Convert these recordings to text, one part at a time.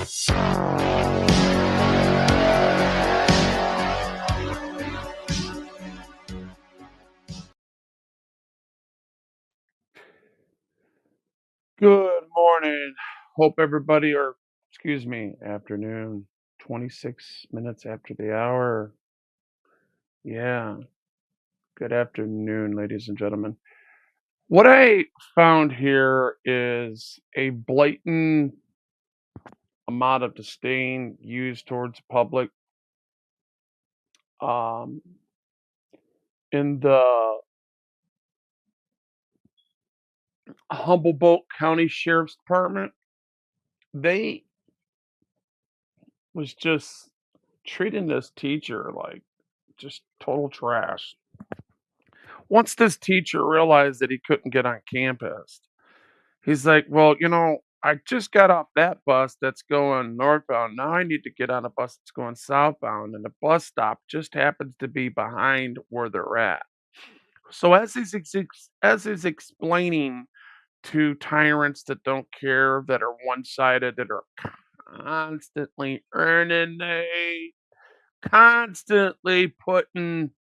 Good morning. Hope everybody, or excuse me, afternoon, 26 minutes after the hour. Yeah, good afternoon, ladies and gentlemen. What I found here is a blatant amount of disdain used towards the public um, in the Humboldt County Sheriff's Department. They was just treating this teacher like just total trash. Once this teacher realized that he couldn't get on campus, he's like, well, I just got off that bus that's going northbound. Now I need to get on a bus that's going southbound. And the bus stop just happens to be behind where they're at. So as he's explaining to tyrants that don't care, that are one-sided, that are constantly constantly putting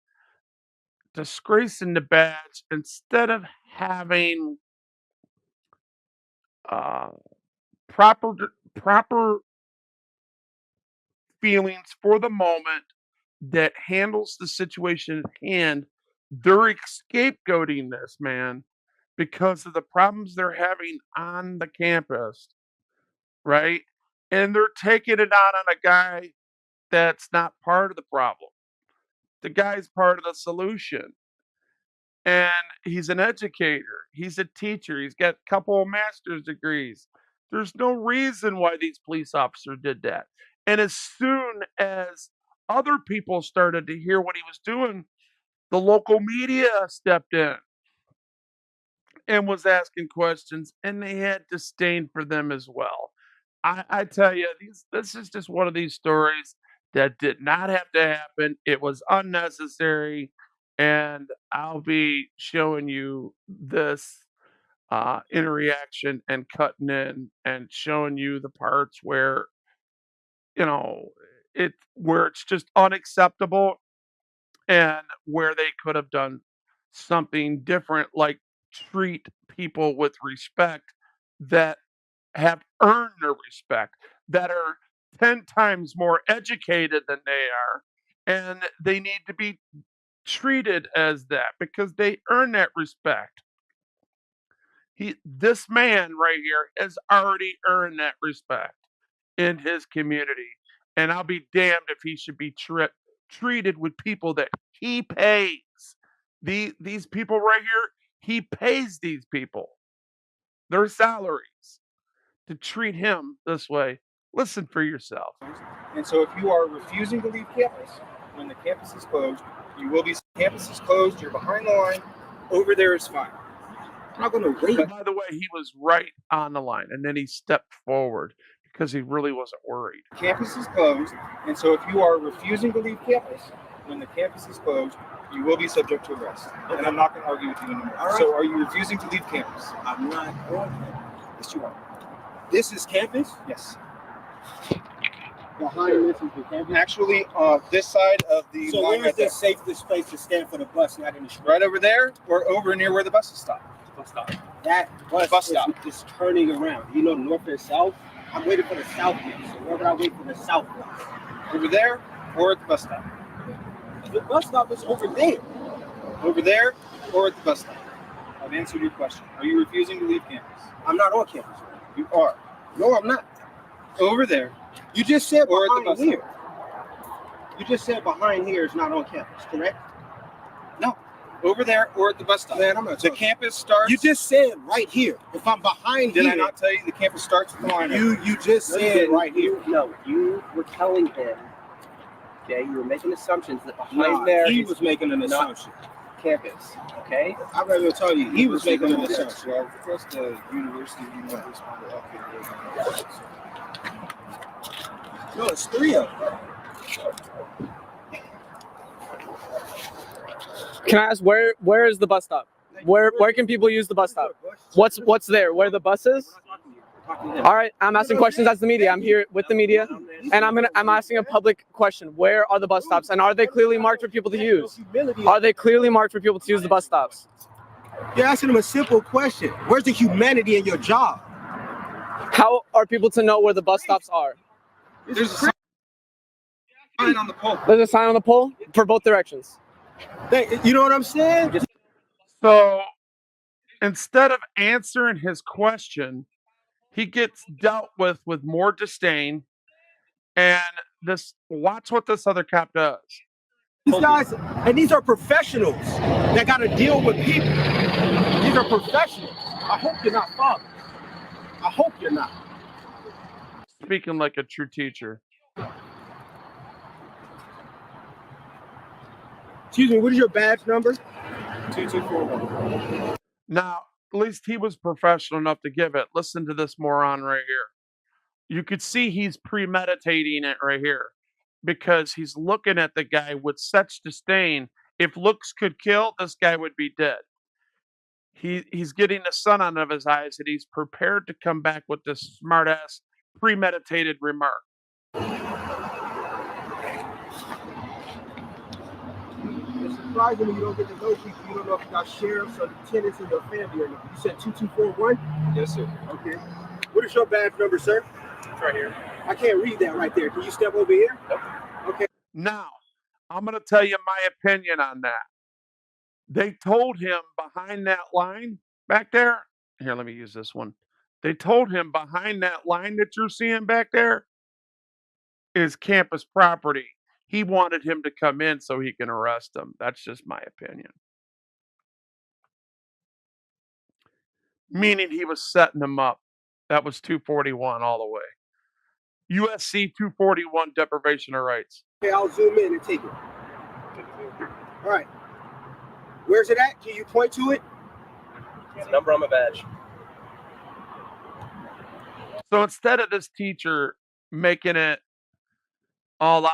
disgrace in the badge instead of having uh, proper proper feelings for the moment that handles the situation at hand. They're scapegoating this man because of the problems they're having on the campus, right? And they're taking it out on a guy that's not part of the problem. The guy's part of the solution. And he's an educator. He's a teacher. He's got a couple of master's degrees. There's no reason why these police officers did that. And as soon as other people started to hear what he was doing, the local media stepped in and was asking questions, and they had disdain for them as well. I tell you, this is just one of these stories that did not have to happen. It was unnecessary, and I'll be showing you this interaction and cutting in and showing you the parts where you know where it's just unacceptable and where they could have done something different, like treat people with respect that have earned their respect, that are 10 times more educated than they are, and they need to be treated as that because they earn that respect. This man right here has already earned that respect in his community, and I'll be damned if he should be treated with people that he pays. These people right here, he pays these people their salaries to treat him this way. Listen for yourself. And so if you are refusing to leave campus when the campus is closed, you will be. Campus is closed, you're behind the line, over there is fine. I'm not going to wait. By the way, he was right on the line, and then he stepped forward because he really wasn't worried. Campus is closed, and so if you are refusing to leave campus when the campus is closed, you will be subject to arrest. Okay. And I'm not going to argue with you anymore. All right. So are you refusing to leave campus? I'm not on campus. Yes, you are. This is campus? Yes. Behind this is the campus? Actually, this side of the so line where is the safest place to stand for the bus, not in the street? Right over there, or over near where the bus is stopped. Bus stop. That bus stop is turning around. You know, north and south? I'm waiting for the south bus. So where would I wait for the south bus? Over there, or at the bus stop? The bus stop is over there. Over there, or at the bus stop? I've answered your question. Are you refusing to leave campus? I'm not on campus. You are. No, I'm not. Over there. You just said or behind at the bus here. stop. You just said behind here is not on campus, correct? No. Over there or at the bus stop. Man, I'm not. The campus starts. You just said right here. If I'm behind Did here. I not tell you the campus starts with the line? You just said right here. No, you were telling him. Okay, you were making assumptions that behind there he was making an assumption. Campus. Okay. I'd rather tell you he was making an assumption. Well, across the university, you know, responded up here. No, it's three of them. Can I ask where is the bus stop? Where can people use the bus stop? What's there? Where the bus is? talking to him. All right, I'm asking questions as the media. I'm here with the media, and I'm asking a public question. Where are the bus stops, and are they clearly marked for people to use? Are they clearly marked for people to use the bus stops? You're asking him a simple question. Where's the humanity in your job? How are people to know where the bus stops are? There's a sign on the pole. There's a sign on the pole for both directions. You know what I'm saying? So instead of answering his question, he gets dealt with more disdain. And this, watch what this other cop does. These guys, and these are professionals that got to deal with people. These are professionals. I hope you're not fathers. I hope you're not. Speaking like a true teacher. Excuse me, what is your badge number? 2241. Now, at least he was professional enough to give it. Listen to this moron right here. You could see he's premeditating it right here because he's looking at the guy with such disdain. If looks could kill, this guy would be dead. He's getting the sun out of his eyes and he's prepared to come back with this smart ass premeditated remark. It's surprising when you don't get to know people. You don't know if you got sheriffs or lieutenants in your family or not. You said 2241? Yes, sir. Okay. What is your badge number, sir? It's right here. I can't read that right there. Can you step over here? Nope. Okay. Now, I'm going to tell you my opinion on that. They told him behind that line back there. Here, let me use this one. They told him behind that line that you're seeing back there is campus property. He wanted him to come in so he can arrest him. That's just my opinion. Meaning he was setting him up. That was 241 all the way. USC 241 deprivation of rights. Okay, I'll zoom in and take it. All right. Where's it at? Can you point to it? It's a number on my badge. So instead of this teacher making it all out,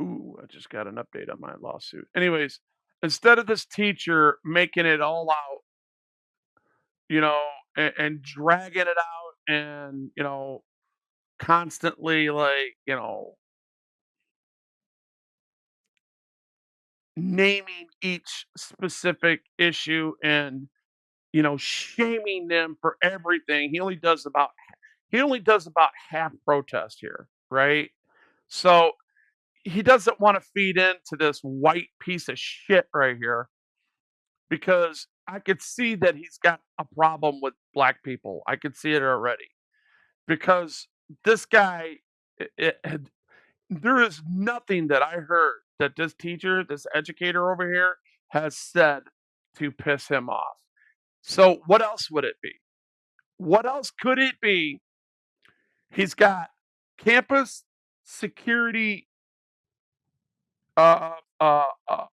ooh, I just got an update on my lawsuit. Anyways, instead of this teacher making it all out, you know, and dragging it out and, you know, constantly like, you know, naming each specific issue and, you know, shaming them for everything. He only does about half protest here, right? So he doesn't want to feed into this white piece of shit right here because I could see that he's got a problem with black people. I could see it already because this guy, there is nothing that I heard that this teacher, this educator over here has said to piss him off. So what else would it be? What else could it be? He's got campus security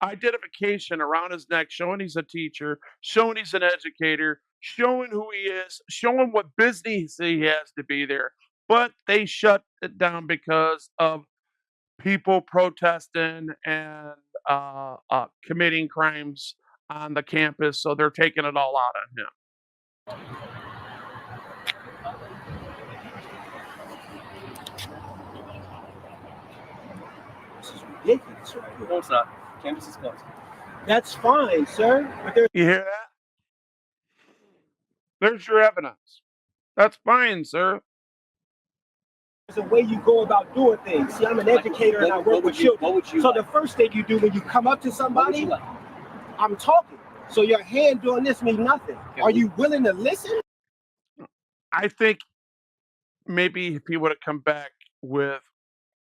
identification around his neck, showing he's a teacher, showing he's an educator, showing who he is, showing what business he has to be there. But they shut it down because of people protesting and committing crimes on the campus. So they're taking it all out on him. This is ridiculous right here. No, it's not. Campus is closed. That's fine, sir. But there's You hear that? There's your evidence. That's fine, sir. a way you go about doing things. See, I'm an educator and I work with children. So the first thing you do when you come up to somebody, I'm talking. So your hand doing this means nothing. Are you willing to listen? I think maybe if he would have come back with,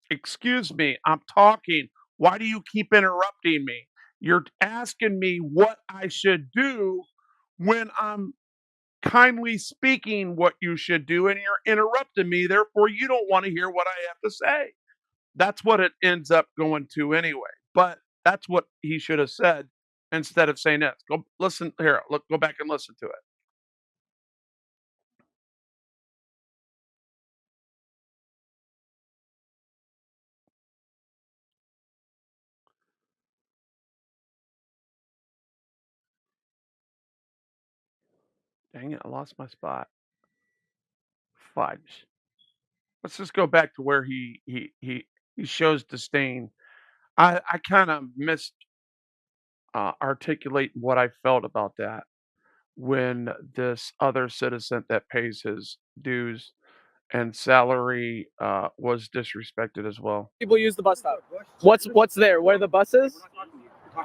excuse me, I'm talking. Why do you keep interrupting me? You're asking me what I should do when I'm kindly speaking what you should do, and you're interrupting me. Therefore, you don't want to hear what I have to say. That's what it ends up going to anyway. But that's what he should have said instead of saying that. Go listen here. Look, go back and listen to it. Dang it, I lost my spot. Fudge. Let's just go back to where he shows disdain. I kind of missed articulate what I felt about that when this other citizen that pays his dues and salary was disrespected as well. People use the bus stop. What's there? Where the bus is?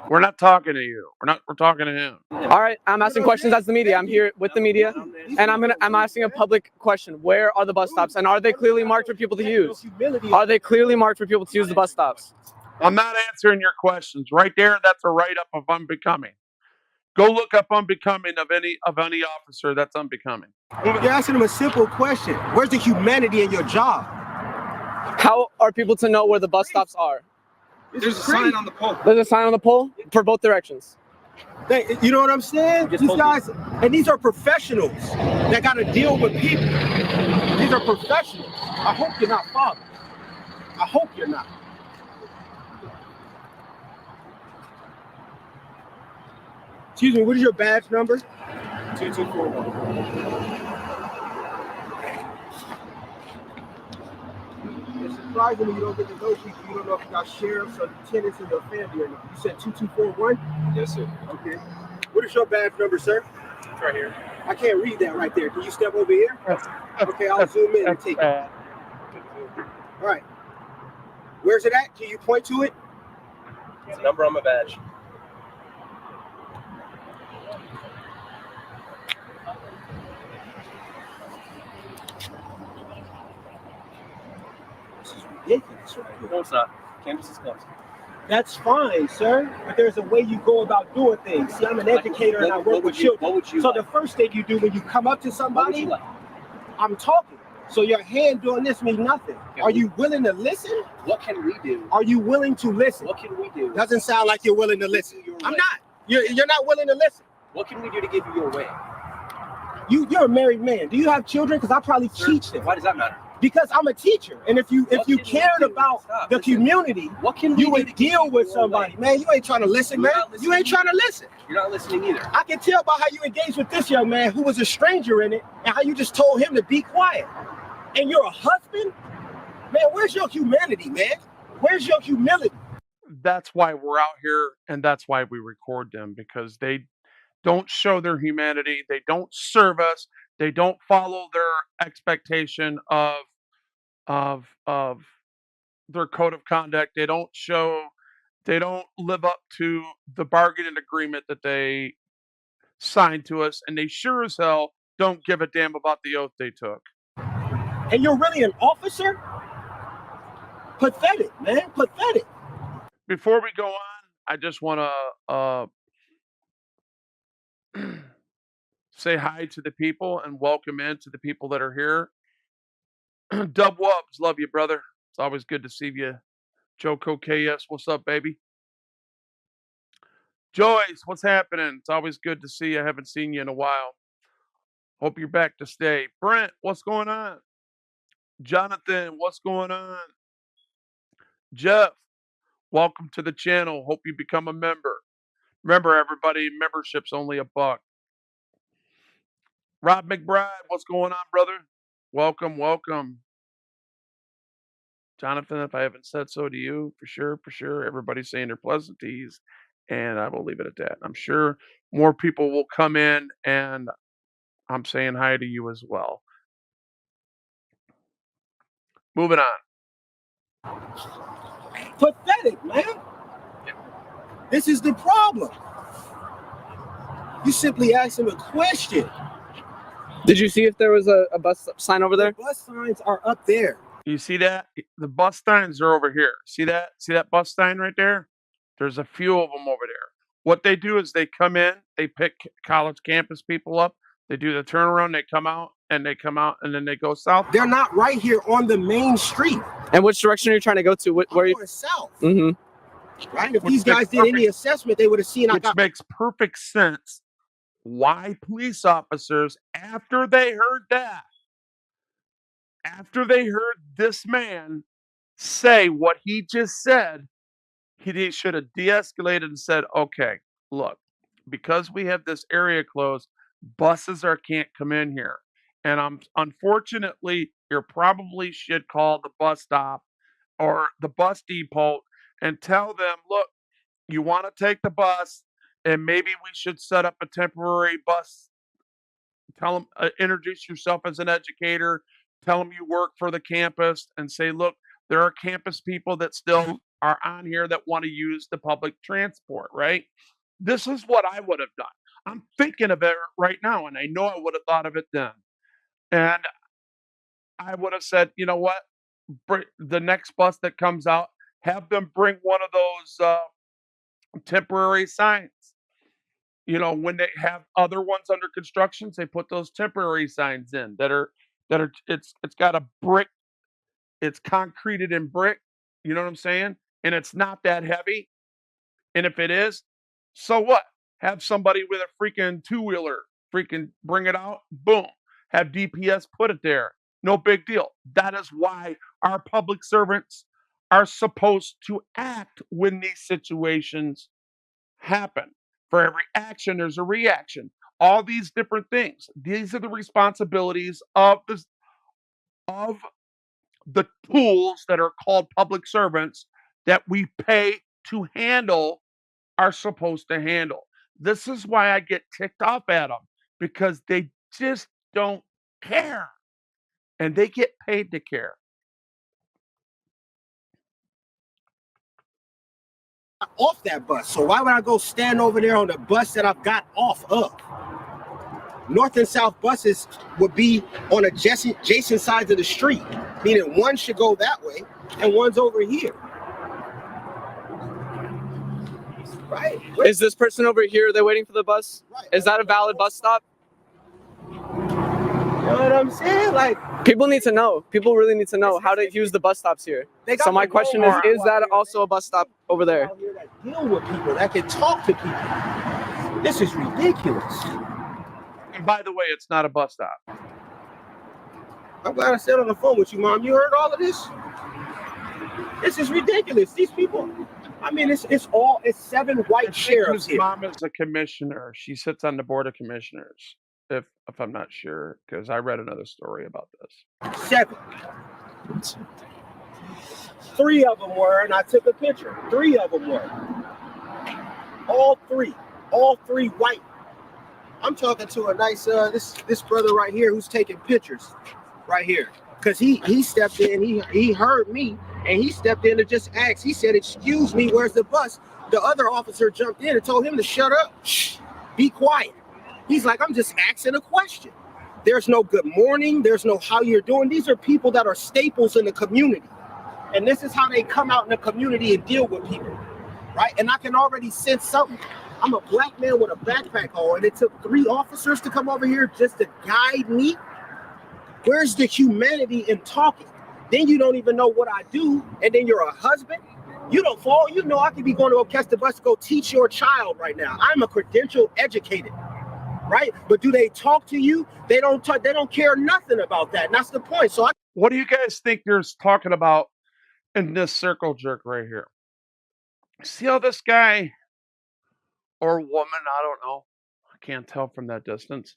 We're not talking to you. We're talking to him. All right, I'm asking questions as the media. I'm here with the media, and I'm asking a public question. Where are the bus stops, and are they clearly marked for people to use? Are they clearly marked for people to use the bus stops? I'm not answering your questions. Right there, that's a write-up of unbecoming. Go look up unbecoming of any officer that's unbecoming. You're asking them a simple question. Where's the humanity in your job? How are people to know where the bus stops are? There's a sign on the pole. There's a sign on the pole for both directions. You know what I'm saying? These guys, and these are professionals that got to deal with people. These are professionals. I hope you're not fathers. I hope you're not. Excuse me, what is your badge number? 2241. It's surprising you don't get to know people. You don't know if you got sheriffs or lieutenants in your family or not. You said 2241? Yes, sir. Okay. What is your badge number, sir? It's right here. I can't read that right there. Can you step over here? Okay, I'll zoom in and take it. All right. Where's it at? Can you point to it? It's a number on my badge. This is ridiculous right here. No, it's not. Campus is closed. That's fine, sir. But there's a way you go about doing things. See, I'm an educator and I work with children. What would you So like? the first thing you do when you come up to What would somebody, you like? I'm talking. So your hand doing this means nothing. Are you willing to listen? What can we do? Are you willing to listen? What can we do? Doesn't sound like you're willing to listen. I'm not. You're not willing to listen. What can we do to give you your way? You're a married man. Do you have children? Because I probably Sir, teach them. why does that matter? Because I'm a teacher, and if you What can we cared do? about Stop. the Listen. community, What can we you do would to give deal you with your somebody. way? Man, you ain't trying to listen, You're man. not You ain't listening. trying to listen. You're not listening either. I can tell by how you engaged with this young man who was a stranger in it, and how you just told him to be quiet. And you're a husband, man. Where's your humanity, man? Where's your humility? That's why we're out here, and that's why we record them, because they don't show their humanity. They don't serve us. They don't follow their expectation of their code of conduct. They don't show. They don't live up to the bargaining agreement that they signed to us, and they sure as hell don't give a damn about the oath they took. And you're really an officer? Pathetic, man. Pathetic. Before we go on, I just want to say hi to the people and welcome in to the people that are here. Dub Wubs, love you, brother. It's always good to see you. Joko KS, what's up, baby? Joyce, what's happening? It's always good to see you. I haven't seen you in a while. Hope you're back to stay. Brent, what's going on? Jonathan, what's going on? Jeff, welcome to the channel. Hope you become a member. Remember, everybody, membership's only $1. Rob McBride, what's going on, brother? Welcome, welcome. Jonathan, if I haven't said so to you, for sure. Everybody's saying their pleasantries, and I will leave it at that. I'm sure more people will come in, and I'm saying hi to you as well. Moving on. Pathetic, man. This is the problem. You simply asked him a question. Did you see if there was a bus sign over there? The bus signs are up there. You see that? The bus signs are over here. See that? See that bus sign right there? There's a few of them over there. What they do is they come in, they pick college campus people up, they do the turnaround, they come out, and then they go south. They're not right here on the main street. And which direction are you trying to go to? Where I'm you? going south. Mm-hmm. Right? If Which these guys makes did any perfect- assessment, they would have seen I Which got makes perfect sense why police officers, after they heard this man say what he just said, he should have de-escalated and said, okay, look, because we have this area closed, can't come in here. And unfortunately, you probably should call the bus stop or the bus depot and tell them, look, you want to take the bus, and maybe we should set up a temporary bus. Tell them, introduce yourself as an educator. Tell them you work for the campus, and say, look, there are campus people that still are on here that want to use the public transport. Right? This is what I would have done. I'm thinking of it right now, and I know I would have thought of it then. And I would have said, you know what? The next bus that comes out, have them bring one of those temporary signs. When they have other ones under construction, they put those temporary signs in that are it's got a brick, it's concreted in brick, you know what I'm saying? And it's not that heavy. And if it is, so what? Have somebody with a freaking two-wheeler freaking bring it out, boom. Have DPS put it there. No big deal. That is why our public servants are supposed to act when these situations happen. For every action, there's a reaction. All these different things. These are the responsibilities of the tools that are called public servants that we pay to handle are supposed to handle. This is why I get ticked off at them, because they just don't care, and they get paid to care. Off that bus. So why would I go stand over there on the bus that I've got off of? North and south buses would be on adjacent sides of the street, meaning one should go that way and one's over here. Right? Is this person over here, they're waiting for the bus? Right. Is that a valid bus stop? You know what I'm saying? Like, People need to know. People really need to know how to use the bus stops here. they got So my the question Walmart is out that here. also a bus stop over there? Out here that deal with people, that can talk to people. This is ridiculous. And by the way, it's not a bus stop. I'm glad I sat on the phone with you, Mom. You heard all of this? This is ridiculous. These people, I mean, it's 7 white sheriffs His here. mom is a commissioner. She sits on the board of commissioners. If I'm not sure, because I read another story about this. 7. 3 of them were, and I took a picture. 3 of them were. All three white. I'm talking to a nice this brother right here who's taking pictures right here, because he stepped in, he heard me, and he stepped in to just ask. He said, "Excuse me, where's the bus?" The other officer jumped in and told him to shut up. Shh, be quiet. He's like, "I'm just asking a question." There's no good morning. There's no how you're doing. These are people that are staples in the community, and this is how they come out in the community and deal with people, right? And I can already sense something. I'm a black man with a backpack on, and it took 3 officers to come over here just to guide me. Where's the humanity in talking? Then you don't even know what I do, and then you're a husband. You don't fall. You know I could be going to go catch the bus to go teach your child right now. I'm a credentialed educated, right? But do they talk to you? They don't talk. They don't care nothing about that. And that's the point. So What do you guys think they're talking about in this circle jerk right here? See how this guy or woman, I don't know, I can't tell from that distance.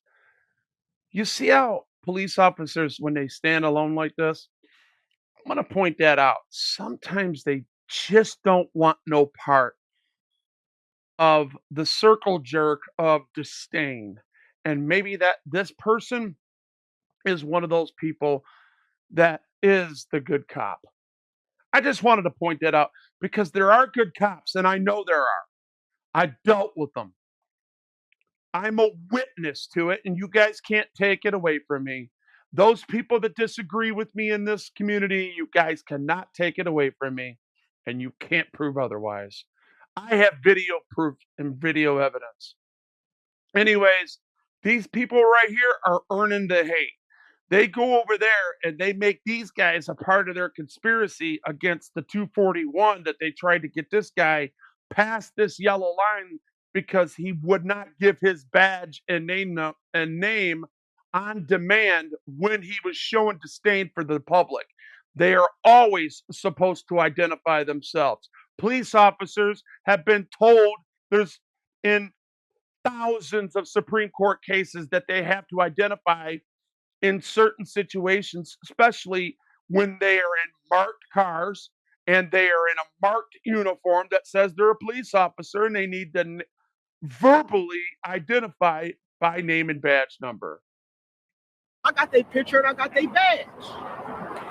You see how police officers, when they stand alone like this, I'm going to point that out. Sometimes they just don't want no part of the circle jerk of disdain. And maybe that this person is one of those people that is the good cop. I just wanted to point that out because there are good cops, and I know there are. I dealt with them. I'm a witness to it, and you guys can't take it away from me. Those people that disagree with me in this community, you guys cannot take it away from me, and you can't prove otherwise. I have video proof and video evidence. Anyways, these people right here are earning the hate. They go over there and they make these guys a part of their conspiracy against the 241 that they tried to get this guy past this yellow line because he would not give his badge and name on demand when he was showing disdain for the public. They are always supposed to identify themselves. Police officers have been told there's in thousands of Supreme Court cases that they have to identify in certain situations, especially when they are in marked cars and they are in a marked uniform that says they're a police officer, and they need to verbally identify by name and badge number. I got their picture and I got their badge.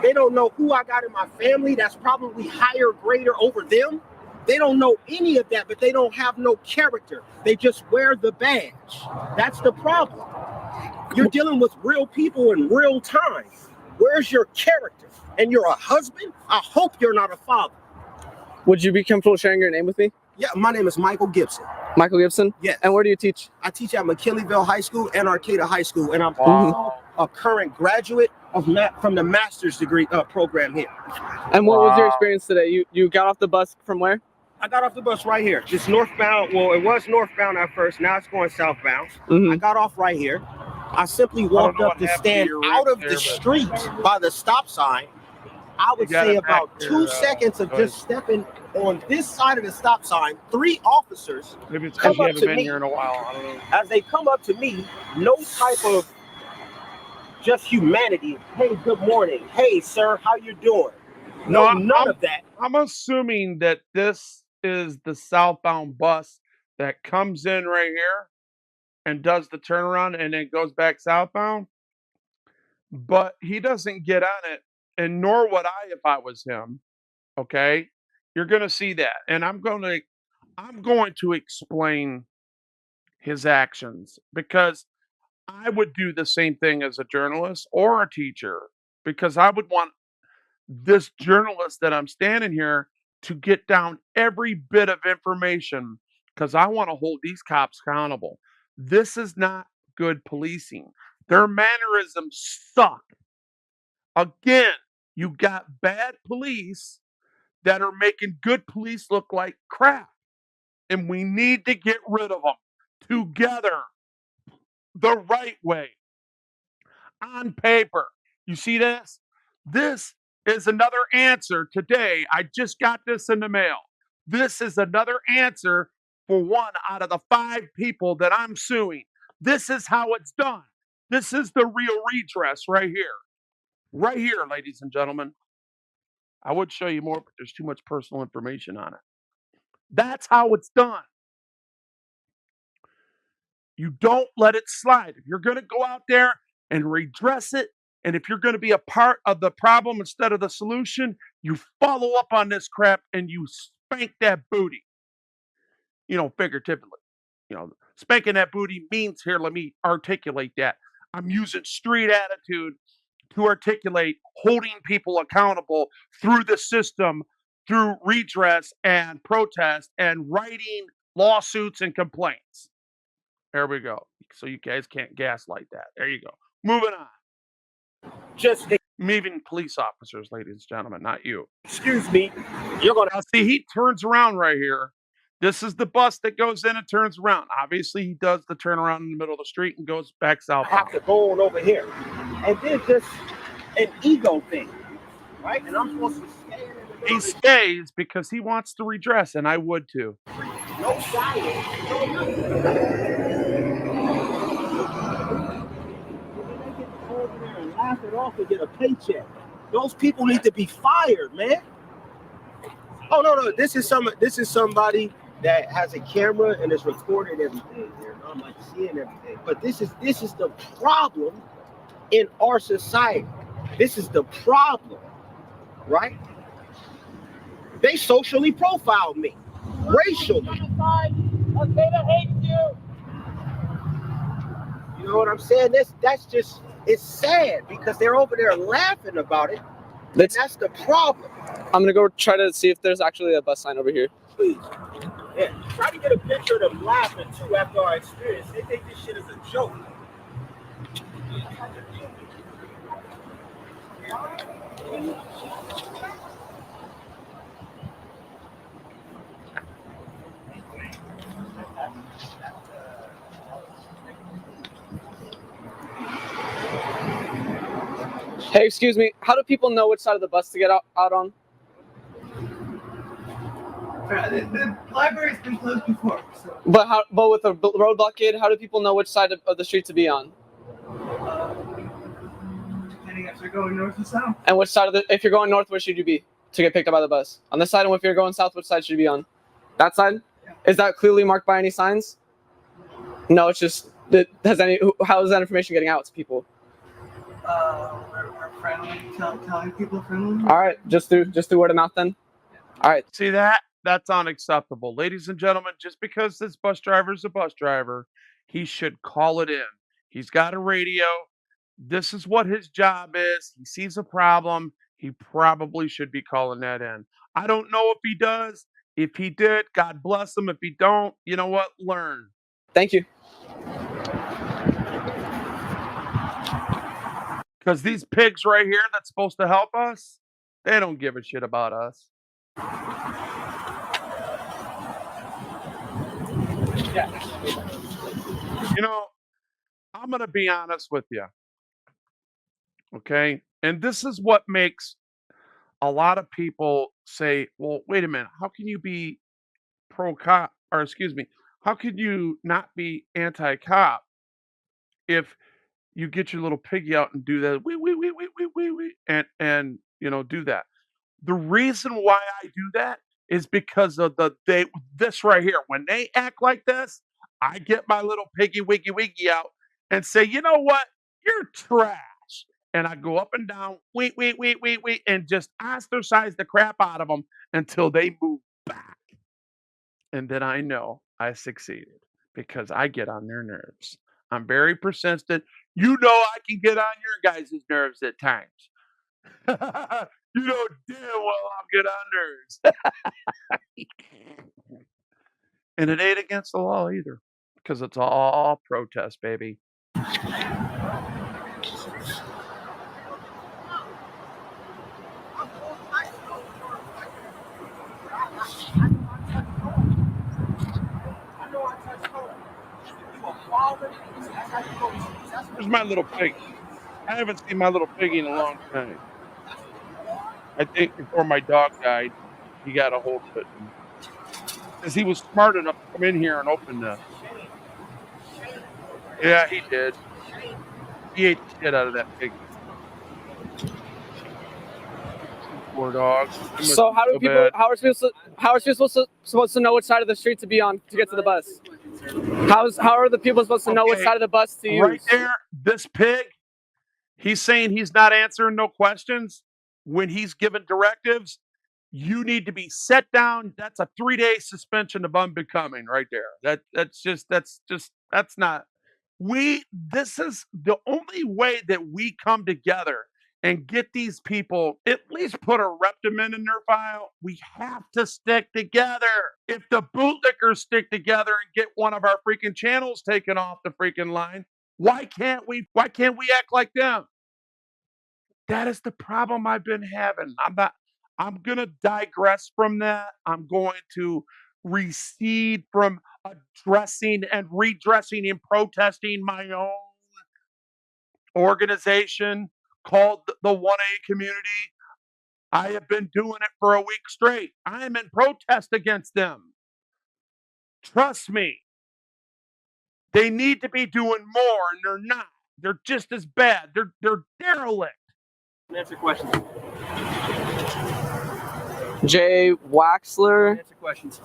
They don't know who I got in my family that's probably higher grader over them. They don't know any of that, but they don't have no character. They just wear the badge. That's the problem. You're dealing with real people in real time. Where's your character? And you're a husband? I hope you're not a father. Would you be comfortable sharing your name with me? Yeah, my name is Michael Gibson. Michael Gibson? Yes. And where do you teach? I teach at McKinleyville High School and Arcata High School, and I'm also a current graduate of from the master's degree program here. And what was your experience today? You got off the bus from where? I got off the bus right here. Just northbound. Well, it was northbound at first. Now it's going southbound. I got off right here. I simply walked up to stand out of the street by the stop sign. I would say about 2 seconds of just stepping on this side of the stop sign. 3 officers come up to me. As they come up to me, no type of just humanity. Hey, good morning. Hey, sir, how you doing? No, none of that. I'm assuming that this is the southbound bus that comes in right here and does the turnaround and then goes back southbound. But he doesn't get on it, and nor would I if I was him. Okay? You're gonna see that. And I'm going to explain his actions, because I would do the same thing as a journalist or a teacher, because I would want this journalist that I'm standing here to get down every bit of information, because I want to hold these cops accountable. This is not good policing. Their mannerisms suck. Again, you got bad police that are making good police look like crap. And we need to get rid of them together the right way. On paper. You see this? This is another answer today. I just got this in the mail. This is another answer for 1 out of the 5 people that I'm suing. This is how it's done. This is the real redress right here. Right here, ladies and gentlemen. I would show you more, but there's too much personal information on it. That's how it's done. You don't let it slide. If you're going to go out there and redress it, and if you're going to be a part of the problem instead of the solution, you follow up on this crap and you spank that booty. Figuratively. Spanking that booty means, here, let me articulate that. I'm using street attitude to articulate holding people accountable through the system, through redress and protest and writing lawsuits and complaints. There we go. So you guys can't gaslight that. There you go. Moving on. I'm even police officers, ladies and gentlemen, not you. Excuse me. You're gonna see. He turns around right here. This is the bus that goes in and turns around. Obviously, he does the turnaround in the middle of the street and goes back south. I have to go on over here, and then just an ego thing, right? And I'm supposed to stay in the middle. He stays because he wants to redress, and I would too. No silence. No over there and laugh it off and get a paycheck. Those people need to be fired, man. Oh no, this is somebody that has a camera and is recording everything. I'm like seeing everything. But this is the problem in our society. This is the problem, right? They socially profiled me, racially. You know what I'm saying? That's just, it's sad because they're over there laughing about it. That's the problem. I'm gonna go try to see if there's actually a bus sign over here. Please. Yeah, try to get a picture of them laughing too after our experience. They think this shit is a joke. Hey, excuse me. How do people know which side of the bus to get out on? The library's been closed before, so. But with a road blockade, how do people know which side of the street to be on? Depending if they're going north or south. And which side if you're going north, where should you be to get picked up by the bus? On this side, and if you're going south, which side should you be on? That side? Yeah. Is that clearly marked by any signs? No, it's just how is that information getting out to people? We're friendly, telling people friendly. All right, just through word of mouth then. All right. See that? That's unacceptable. Ladies and gentlemen, just because this bus driver is a bus driver, he should call it in. He's got a radio. This is what his job is. He sees a problem. He probably should be calling that in. I don't know if he does. If he did, God bless him. If he don't, you know what? Learn. Thank you. Because these pigs right here that's supposed to help us, they don't give a shit about us. Yeah. You know, I'm going to be honest with you. Okay? And this is what makes a lot of people say, well, wait a minute. How can you be pro-cop, or excuse me, how could you not be anti-cop if you get your little piggy out and do that, and do that? The reason why I do that is because of this right here. When they act like this, I get my little piggy wiggy wiggy out and say, you know what? You're trash. And I go up and down, wait, and just ostracize the crap out of them until they move back. And then I know I succeeded because I get on their nerves. I'm very persistent. You know I can get on your guys' nerves at times. You know damn well I'll get on nerves. And it ain't against the law either, because it's all protest, baby. Where's my little piggy? I haven't seen my little piggy in a long time. I think before my dog died, he got a hold of it. Because he was smart enough to come in here and open this. Yeah, he did. He ate the shit out of that piggy. Poor dog. So how do people? How are people supposed to know which side of the street to be on to get to the bus? How are the people supposed to know which side of the bus to use? Right there, this pig, he's saying he's not answering no questions when he's given directives. You need to be set down. That's a 3-day suspension of unbecoming right there. That's not. This is the only way that we come together and get these people, at least put a reprimand in their file. We have to stick together. If the bootlickers stick together and get one of our freaking channels taken off the freaking line, why can't we act like them? That is the problem I've been having. I'm going to digress from that. I'm going to recede from addressing and redressing and protesting my own organization called the 1A community. I have been doing it for a week straight. I am in protest against them. Trust me. They need to be doing more, and they're not. They're just as bad. They're derelict. Answer questions. Jay Waxler. Answer questions.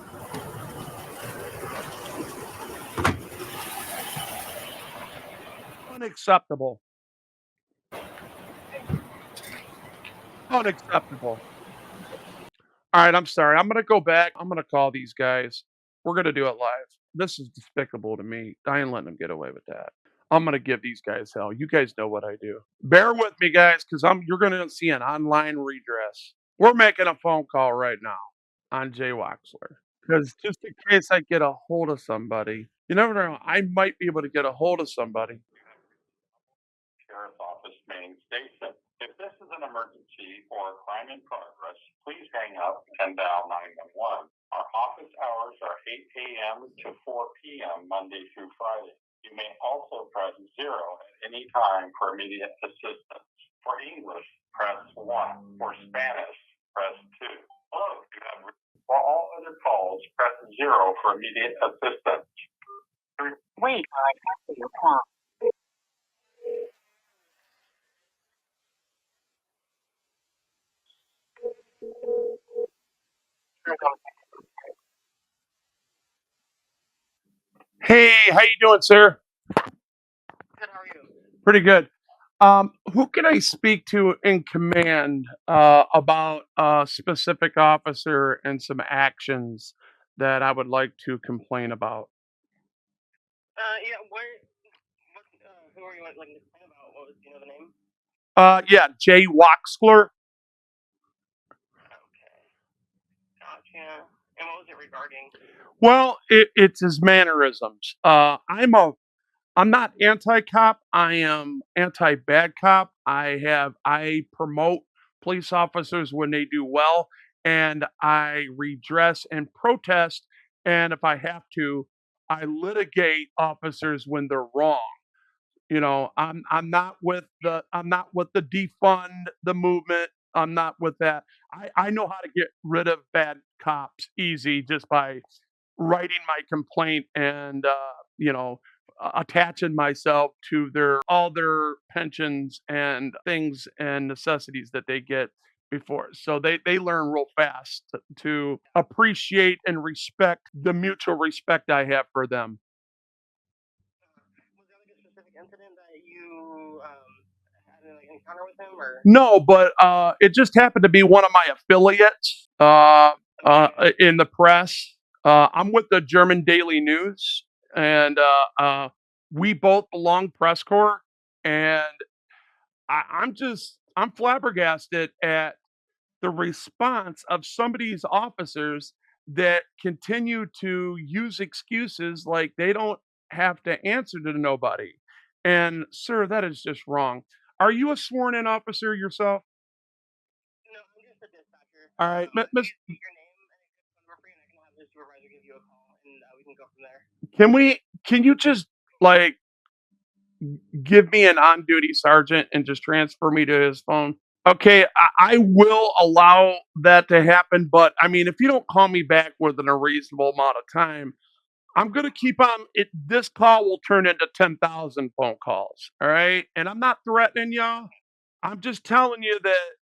Unacceptable. Unacceptable. All right, I'm sorry. I'm going to go back. I'm going to call these guys. We're going to do it live. This is despicable to me. I ain't letting them get away with that. I'm going to give these guys hell. You guys know what I do. Bear with me, guys, because you're going to see an online redress. We're making a phone call right now on Jay Waxler. Because just in case I get a hold of somebody, you never know. I might be able to get a hold of somebody. Sheriff's Office main station. If this is an emergency or a crime in progress, please hang up and dial 911. Our office hours are 8 a.m. to 4 p.m. Monday through Friday. You may also press 0 at any time for immediate assistance. For English, press 1. For Spanish, press 2. Hello, you have For all other calls, press 0 for immediate assistance. Wait, I have your call. Hey, how you doing, sir? Good, how are you? Pretty good. Who can I speak to in command about a specific officer and some actions that I would like to complain about? Yeah, who are you like to complain about? What was, do you know the name? Yeah, Jay Waxler. Okay, gotcha. And what was it regarding? Well, it's his mannerisms. I'm not anti-cop. I am anti-bad cop. I promote police officers when they do well, and I redress and protest. And if I have to, I litigate officers when they're wrong. I'm not with the defund the movement. I'm not with that. I know how to get rid of bad cops easy just by writing my complaint and attaching myself to their pensions and things and necessities that they get before. So they learn real fast to appreciate and respect the mutual respect I have for them. Was there like a specific incident that you had an encounter with him, or? No, but it just happened to be one of my affiliates in the press. I'm with the German Daily News, and we both belong press corps. And I'm flabbergasted at the response of some of these officers that continue to use excuses like they don't have to answer to nobody. And sir, that is just wrong. Are you a sworn in officer yourself? No, I'm just a dispatcher. All right, Please state your name and a good phone number, and I can have the supervisor give you a call, and we can go from there. can you just like give me an on duty sergeant and just transfer me to his phone? Okay, I will allow that to happen, but I mean, if you don't call me back within a reasonable amount of time, I'm gonna keep on it. This call will turn into 10,000 phone calls. All right, and I'm not threatening y'all. I'm just telling you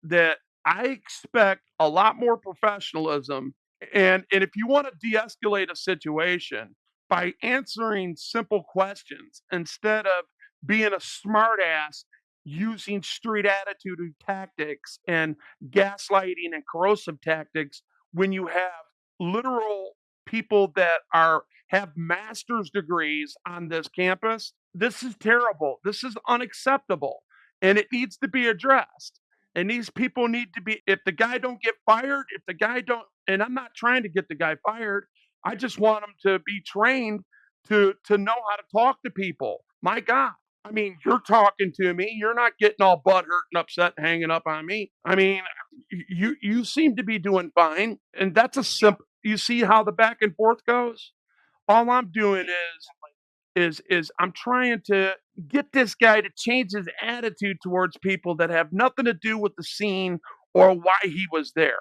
that I expect a lot more professionalism, and if you want to de-escalate a situation by answering simple questions instead of being a smartass using street attitude tactics and gaslighting and corrosive tactics when you have literal people that are have master's degrees on this campus. This is terrible. This is unacceptable and it needs to be addressed. And these people need to be if the guy don't get fired, if the guy don't and I'm not trying to get the guy fired. I just want him to be trained to know how to talk to people. My God. I mean, you're talking to me. You're not getting all butthurt and upset and hanging up on me. I mean, you seem to be doing fine. And that's a simple you see how the back and forth goes? All I'm doing is I'm trying to get this guy to change his attitude towards people that have nothing to do with the scene or why he was there.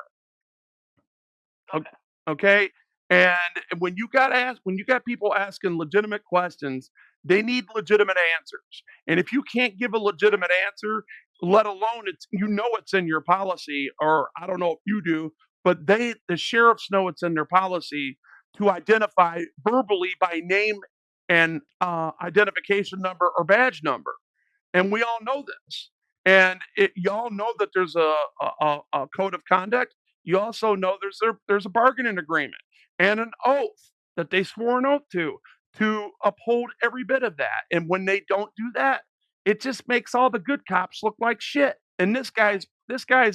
Okay. Okay? And when you got people asking legitimate questions, they need legitimate answers. And if you can't give a legitimate answer, let alone it's in your policy, or I don't know if you do, but the sheriffs know it's in their policy to identify verbally by name and identification number or badge number and we all know this. And y'all know that there's a code of conduct. You also know there's a bargaining agreement and an oath that they swore an oath to uphold every bit of that. And when they don't do that, it just makes all the good cops look like shit. And this guy's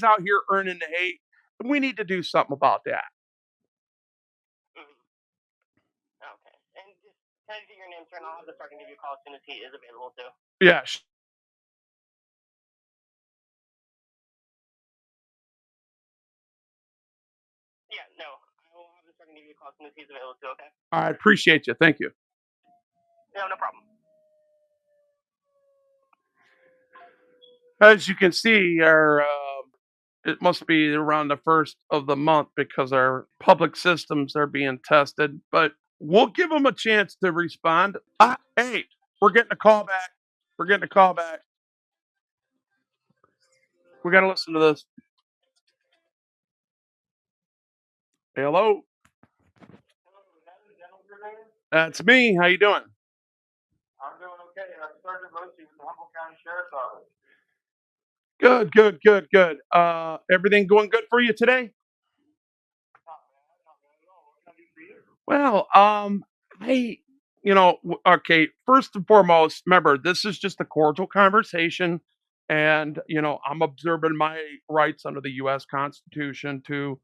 out here earning the hate. We need to do something about that. Mhm. Okay. And just can I get your name, sir, and I'll have the sergeant give you a call as soon as he is available too. Yeah. Yeah, no. I will have the sergeant give you a call as soon as he's available too, okay? I appreciate you. Thank you. No, no problem. As you can see, our it must be around the first of the month because our public systems are being tested. But we'll give them a chance to respond. Hey, we're getting a call back. We're getting a call back. We got to listen to this. Hello, that's me. How you doing? I'm doing okay. I'm Sergeant Lucy with the Humboldt County Sheriff's Office. Good, good, good, good. Everything going good for you today? Well, I, okay. First and foremost, remember this is just a cordial conversation, and I'm observing my rights under the U.S. Constitution to,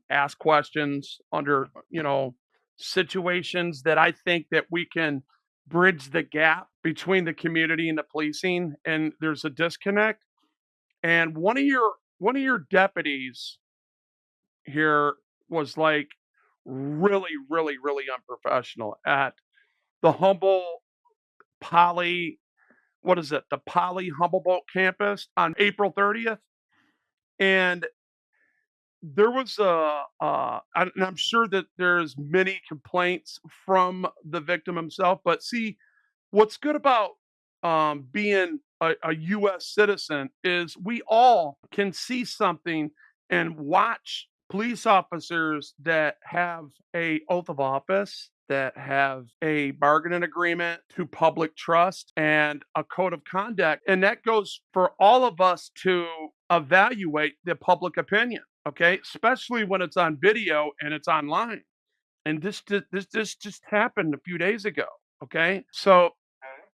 ask questions under, situations that I think that we can bridge the gap between the community and the policing, and there's a disconnect. And one of your deputies here was like really, really, really unprofessional at the Humboldt Poly. What is it? The Poly Humboldt campus on April 30th, and there was and I'm sure that there's many complaints from the victim himself. But see, what's good about being a U.S. citizen is we all can see something and watch police officers that have a oath of office, that have a bargaining agreement to public trust and a code of conduct, and that goes for all of us to evaluate the public opinion. Okay, especially when it's on video and it's online. And this just happened a few days ago. Okay, so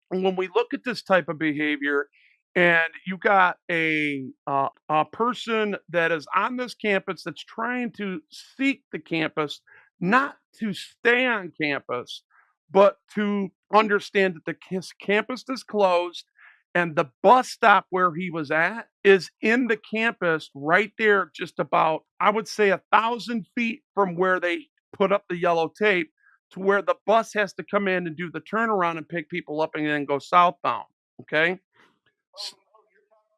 when we look at this type of behavior and you got a person that is on this campus that's trying to seek the campus, not to stay on campus, but to understand that the campus is closed and the bus stop where he was at is in the campus right there, just about, I would say, 1,000 feet from where they put up the yellow tape, to where the bus has to come in and do the turnaround and pick people up and then go southbound. Okay.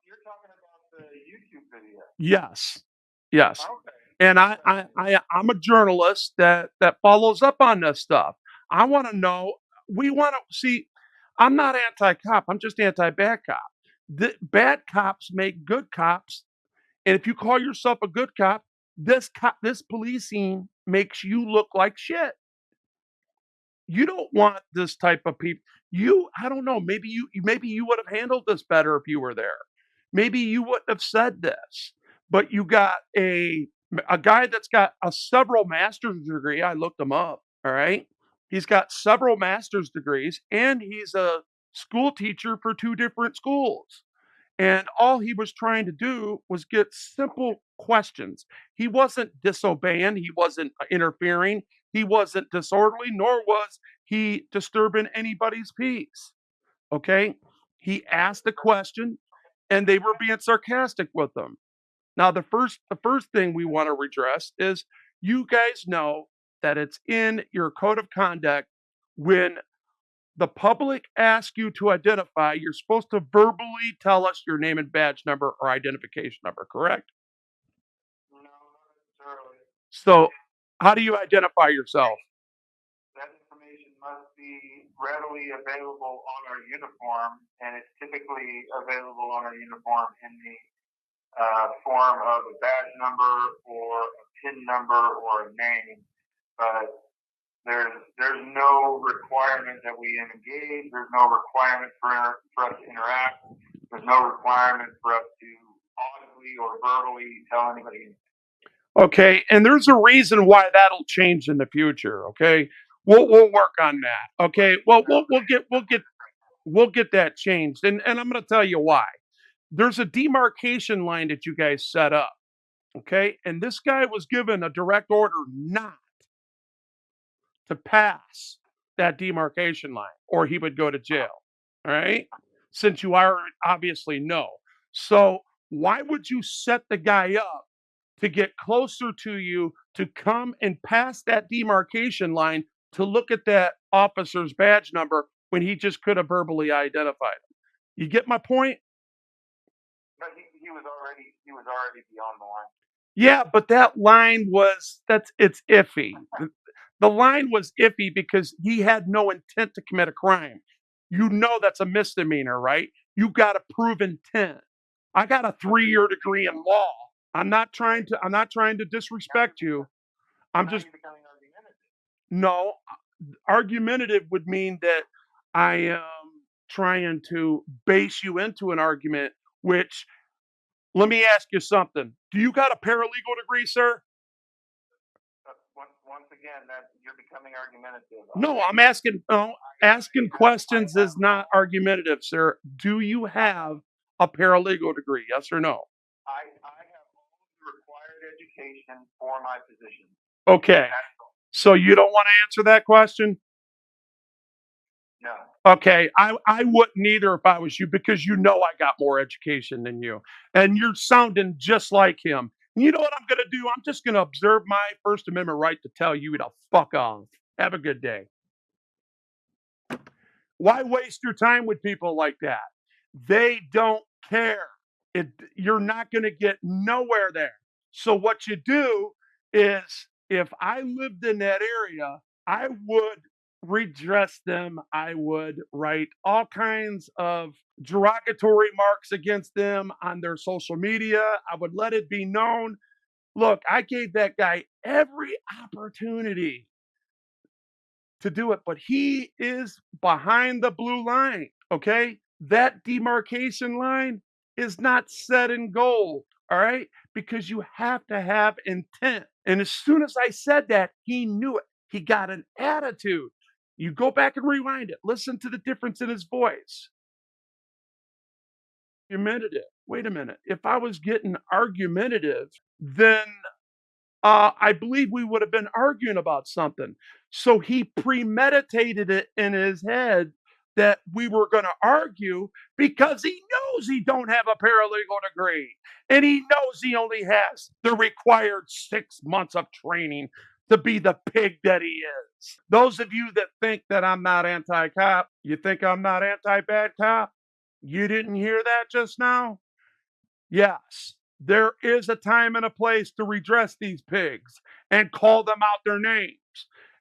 You're talking about the YouTube video. Yes. Yes. Okay. And I'm a journalist that follows up on this stuff. I want to know. We want to see. I'm not anti-cop. I'm just anti-bad cop. The bad cops make good cops, and if you call yourself a good cop, this policing makes you look like shit. You don't want this type of people. I don't know, maybe you would have handled this better if you were there. Maybe you wouldn't have said this. But you got a guy that's got a several master's degree. I looked him up, all right? He's got several master's degrees and he's a school teacher for two different schools. And all he was trying to do was get simple questions. He wasn't disobeying, he wasn't interfering, he wasn't disorderly, nor was he disturbing anybody's peace. Okay? He asked a question and they were being sarcastic with him. Now the first thing we want to redress is, you guys know that it's in your code of conduct when the public asks you to identify, you're supposed to verbally tell us your name and badge number or identification number, correct? No, not necessarily. So, how do you identify yourself? That information must be readily available on our uniform, and it's typically available on our uniform in the form of a badge number or a PIN number or a name. But there's no requirement that we engage. There's no requirement for us to interact. There's no requirement for us to audibly or verbally tell anybody. Okay, and there's a reason why that'll change in the future. Okay, we'll work on that. Okay, well we'll get that changed, and I'm going to tell you why. There's a demarcation line that you guys set up. Okay, and this guy was given a direct order not to pass that demarcation line or he would go to jail. All right. Since you are obviously know. So why would you set the guy up to get closer to you to come and pass that demarcation line to look at that officer's badge number when he just could have verbally identified him? You get my point? But he was already beyond the line. Yeah, but that line was it's iffy. The line was iffy because he had no intent to commit a crime. You know that's a misdemeanor, right? You got to prove intent. I got a 3-year degree in law. I'm not trying to disrespect you. I'm just You're becoming argumentative. no, argumentative would mean that I am trying to base you into an argument, which let me ask you something. Do you got a paralegal degree, sir? Once again, that you're becoming argumentative. No, I'm asking. No, asking questions is not argumentative, sir. Do you have a paralegal degree? Yes or no? I have all the required education for my position. Okay. So you don't want to answer that question? No. Okay, I wouldn't either if I was you because you know I got more education than you. And you're sounding just like him. And you know what I'm going to do? I'm just going to observe my First Amendment right to tell you to fuck off. Have a good day. Why waste your time with people like that? They don't care. You're not going to get nowhere there. So what you do is if I lived in that area, I would redress them. I would write all kinds of derogatory marks against them on their social media. I would let it be known. Look, I gave that guy every opportunity to do it, but he is behind the blue line. Okay. That demarcation line is not set in gold. All right. Because you have to have intent. And as soon as I said that, he knew it. He got an attitude. You go back and rewind it. Listen to the difference in his voice. Argumentative. Wait a minute. If I was getting argumentative, then I believe we would have been arguing about something. So he premeditated it in his head that we were going to argue because he knows he don't have a paralegal degree and he knows he only has the required 6 months of training to be the pig that he is. Those of you that think that I'm not anti-cop, you think I'm not anti-bad cop? You didn't hear that just now? Yes, there is a time and a place to redress these pigs and call them out their names.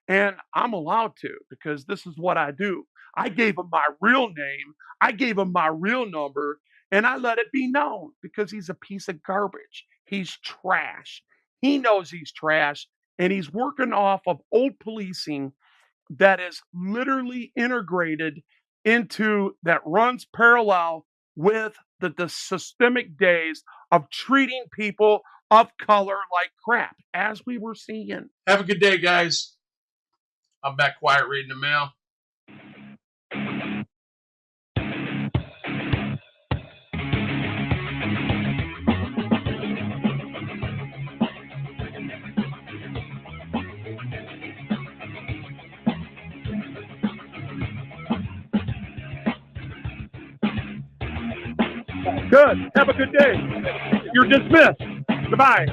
And I'm allowed to because this is what I do. I gave him my real name, I gave him my real number, and I let it be known because he's a piece of garbage. He's trash. He knows he's trash, and he's working off of old policing that is literally integrated into that runs parallel with the systemic days of treating people of color like crap, as we were seeing. Have a good day, guys. I'm back quiet reading the mail. Good. Have a good day. You're dismissed. Goodbye.